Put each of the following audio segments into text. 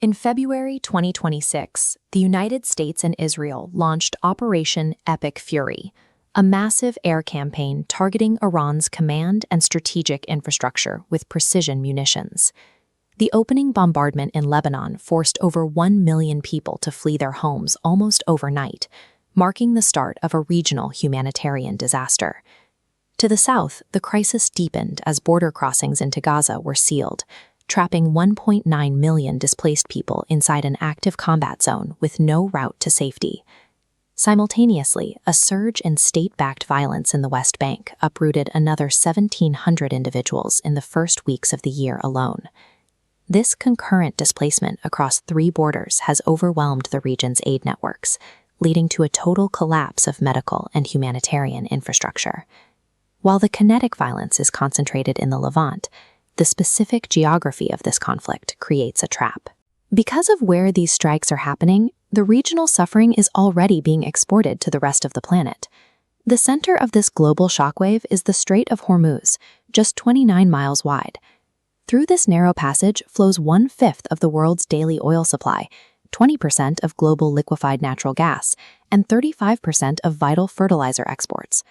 In February 2026, the United States and Israel launched Operation Epic Fury, a massive air campaign targeting Iran's command and strategic infrastructure with precision munitions. The opening bombardment in Lebanon forced over 1 million people to flee their homes almost overnight, marking the start of a regional humanitarian disaster. To the south, the crisis deepened as border crossings into Gaza were sealed, trapping 1.9 million displaced people inside an active combat zone with no route to safety. Simultaneously, a surge in state-backed violence in the West Bank uprooted another 1,700 individuals in the first weeks of the year alone. This concurrent displacement across 3 borders has overwhelmed the region's aid networks, leading to a total collapse of medical and humanitarian infrastructure. While the kinetic violence is concentrated in the Levant, the specific geography of this conflict creates a trap. Because of where these strikes are happening, the regional suffering is already being exported to the rest of the planet. The center of this global shockwave is the Strait of Hormuz, just 29 miles wide. Through this narrow passage flows 1/5 of the world's daily oil supply, 20% of global liquefied natural gas, and 35% of vital fertilizer exports.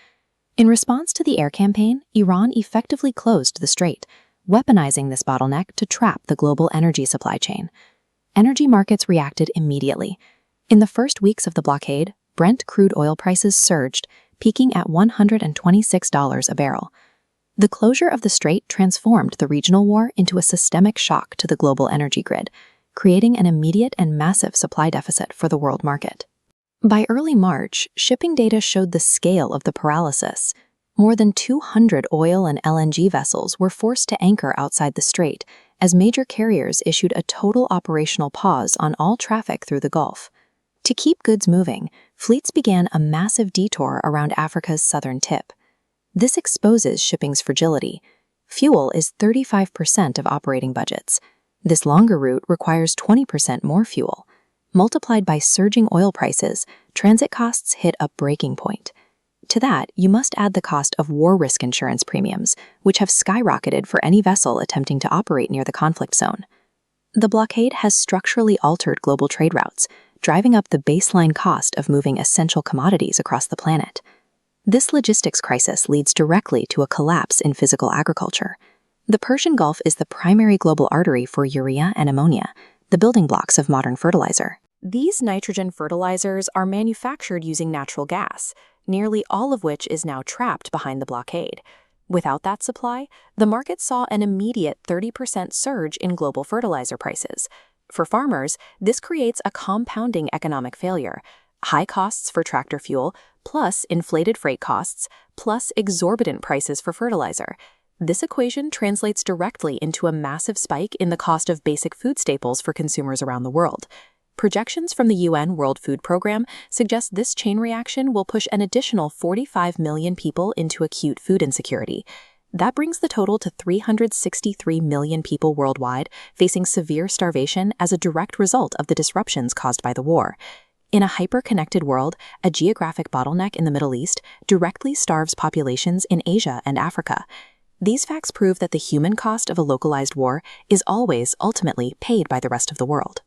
In response to the air campaign, Iran effectively closed the strait, weaponizing this bottleneck to trap the global energy supply chain. Energy markets reacted immediately. In the first weeks of the blockade, Brent crude oil prices surged, peaking at $126 a barrel. The closure of the strait transformed the regional war into a systemic shock to the global energy grid, creating an immediate and massive supply deficit for the world market. By early March, shipping data showed the scale of the paralysis. More than 200 oil and LNG vessels were forced to anchor outside the strait as major carriers issued a total operational pause on all traffic through the Gulf. To keep goods moving, fleets began a massive detour around Africa's southern tip. This exposes shipping's fragility. Fuel is 35% of operating budgets. This longer route requires 20% more fuel. Multiplied by surging oil prices, transit costs hit a breaking point. To that, you must add the cost of war risk insurance premiums, which have skyrocketed for any vessel attempting to operate near the conflict zone. The blockade has structurally altered global trade routes, driving up the baseline cost of moving essential commodities across the planet. This logistics crisis leads directly to a collapse in physical agriculture. The Persian Gulf is the primary global artery for urea and ammonia, the building blocks of modern fertilizer. These nitrogen fertilizers are manufactured using natural gas, nearly all of which is now trapped behind the blockade. Without that supply, the market saw an immediate 30% surge in global fertilizer prices. For farmers, this creates a compounding economic failure: high costs for tractor fuel, plus inflated freight costs, plus exorbitant prices for fertilizer. This equation translates directly into a massive spike in the cost of basic food staples for consumers around the world. Projections from the UN World Food Program suggest this chain reaction will push an additional 45 million people into acute food insecurity. That brings the total to 363 million people worldwide facing severe starvation as a direct result of the disruptions caused by the war. In a hyper-connected world, a geographic bottleneck in the Middle East directly starves populations in Asia and Africa. These facts prove that the human cost of a localized war is always ultimately paid by the rest of the world.